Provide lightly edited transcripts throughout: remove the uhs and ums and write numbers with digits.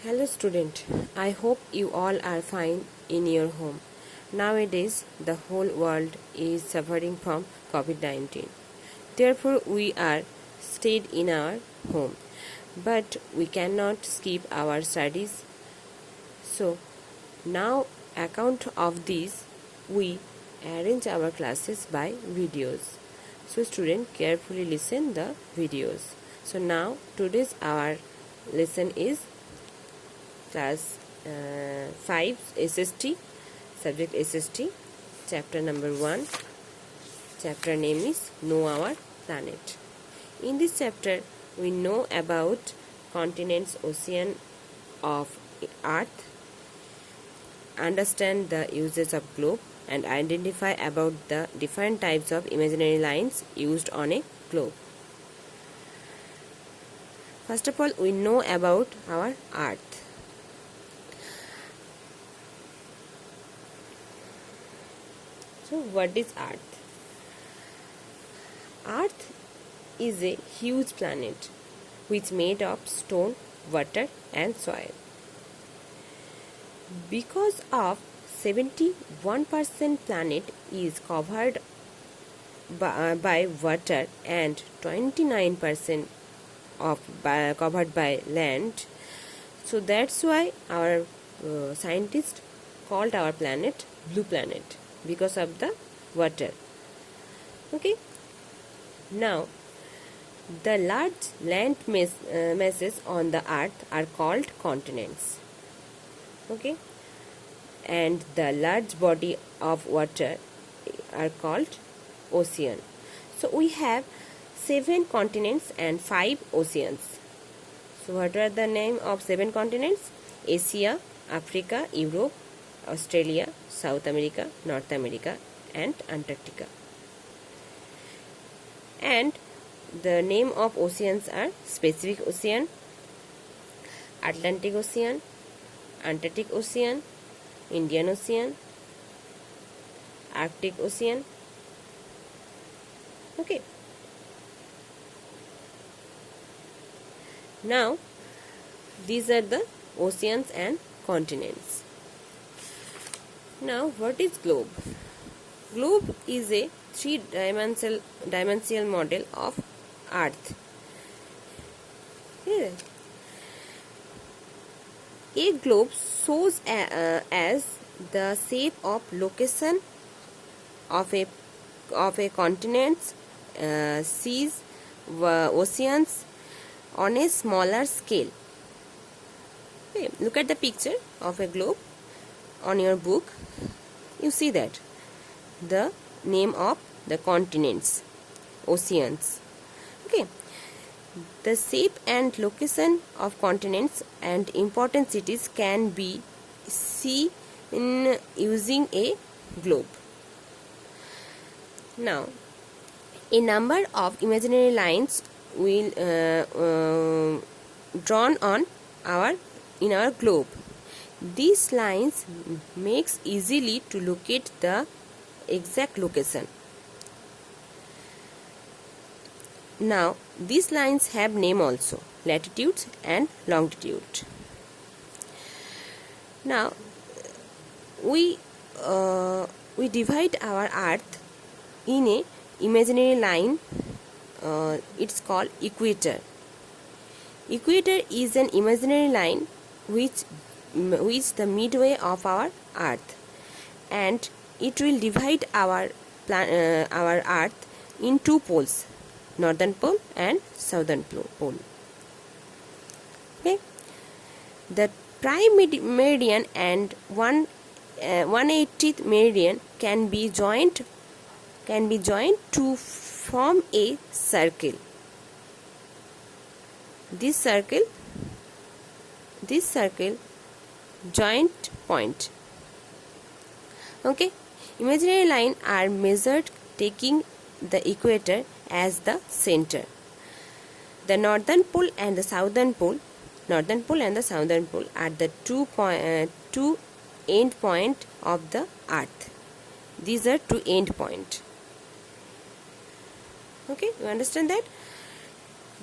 Hello student, I hope you all are fine in your home. Nowadays, the whole world is suffering from COVID-19. Therefore, we are stayed in our home. But we cannot skip our studies. So, now account of this, we arrange our classes by videos. So, student carefully listen the videos. So, now today's our lesson is class 5 SST, subject SST, chapter number 1. Chapter name is Know Our Planet. In this chapter, we know about continents, ocean of Earth, understand the uses of globe, and identify about the different types of imaginary lines used on a globe. First of all, we know about our Earth. So, what is Earth? Earth is a huge planet which made of stone, water and soil. Because of 71% planet is covered by water and 29% covered by land, so that's why our scientists called our planet blue planet, because of the water. Okay, now the large land masses on the earth are called continents. Okay, and the large body of water are called ocean. So we have 7 continents and 5 oceans. So what are the name of 7 continents? Asia, Africa, Europe, Australia, South America, North America and Antarctica. And the name of oceans are Pacific Ocean, Atlantic Ocean, Antarctic Ocean, Indian Ocean, Arctic Ocean. Okay. Now, these are the oceans and continents. Now, what is globe? Globe is a three-dimensional model of Earth. Here. A globe shows as the shape of location of a continents, seas, oceans on a smaller scale. Okay, look at the picture of a globe on your book. You see that the name of the continents, oceans. Okay, the shape and location of continents and important cities can be seen using a globe. Now, a number of imaginary lines will drawn on in our globe. These lines makes easily to locate the exact location. Now, these lines have name also, latitude and longitude. Now, we divide our Earth in a imaginary line. It's called equator. Equator is an imaginary line which the midway of our Earth, and it will divide our Earth in 2 poles, northern pole and southern pole. Okay, the prime meridian and 180th meridian can be joined to form a circle. This circle joint point. Okay, imaginary lines are measured taking the equator as the center. The northern pole and the southern pole are the two end point of the Earth. These are 2 end point. Okay, you understand that?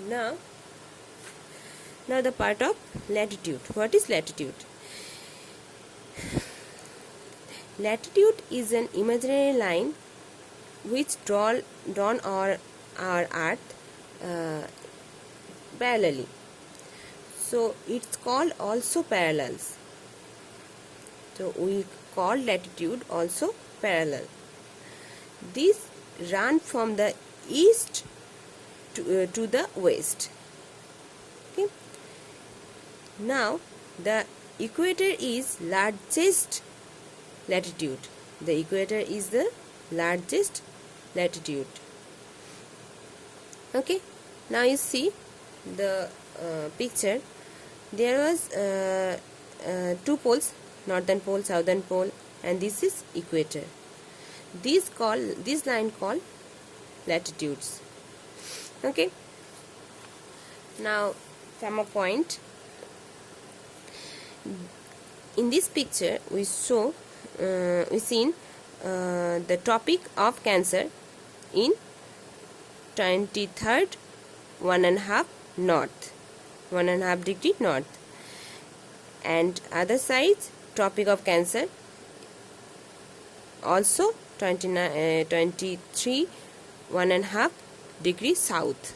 Now, Now the part of latitude. What is latitude? Latitude is an imaginary line which drawn on our earth parallelly. So it's called also parallels. So we call latitude also parallel. These run from the east to the west. Okay. Now the equator is largest latitude. The equator is the largest latitude. Okay. Now you see the picture. There was two poles, northern pole, southern pole, and this is equator. This line called latitudes. Okay. Now from a point, in this picture we seen the Tropic of Cancer in 23rd 1.5 north, 1.5 degree north, and other side Tropic of Cancer also 23 1.5 degree south,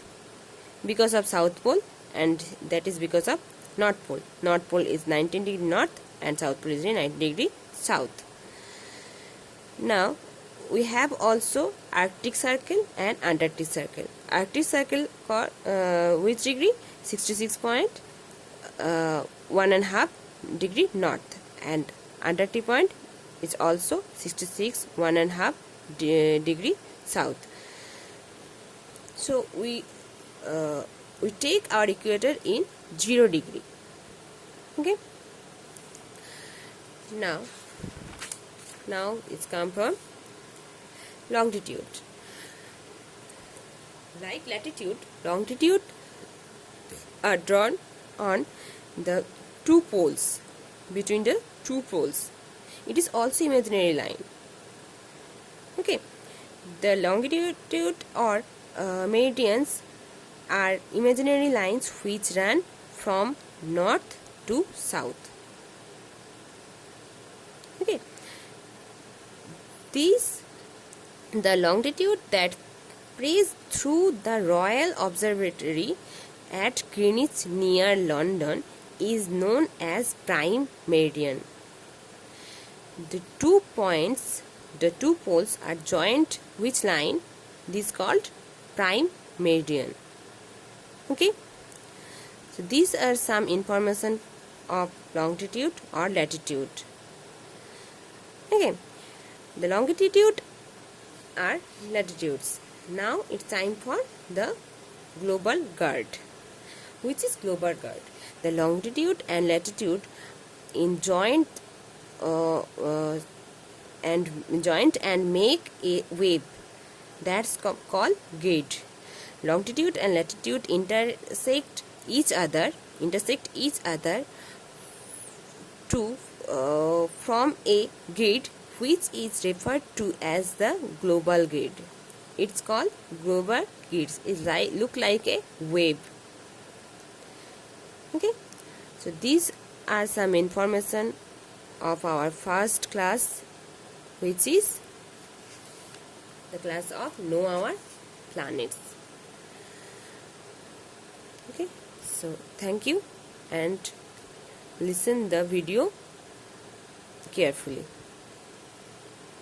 because of South Pole, and that is because of North Pole. North Pole is 19 degree north and South Pole is 90 degree south. Now we have also Arctic Circle and Antarctic Circle. Arctic Circle which degree? 66.1.5 degree north, and Antarctic point is also 66.1.5 degree south. So we take our equator in 0 degree. Okay. Now it's come from longitude. Like latitude, longitude are drawn on the two poles, between the two poles. It is also imaginary line. Okay. The longitude or meridians are imaginary lines which run from north to south. Okay. The longitude that passes through the Royal Observatory at Greenwich near London is known as prime meridian. The two poles are joined which line? This is called prime meridian. Okay. So these are some information of longitude or latitude. Okay. The longitude are latitudes. Now it's time for the global guard. Which is global guard? The longitude and latitude in joint and make a wave. That's called grid. Longitude and latitude intersect each other to form a grid which is referred to as the global grid. It's called global grids. It look like a wave. Okay. So these are some information of our first class, which is the class of Know Our Planets. Okay. So thank you, and listen the video carefully.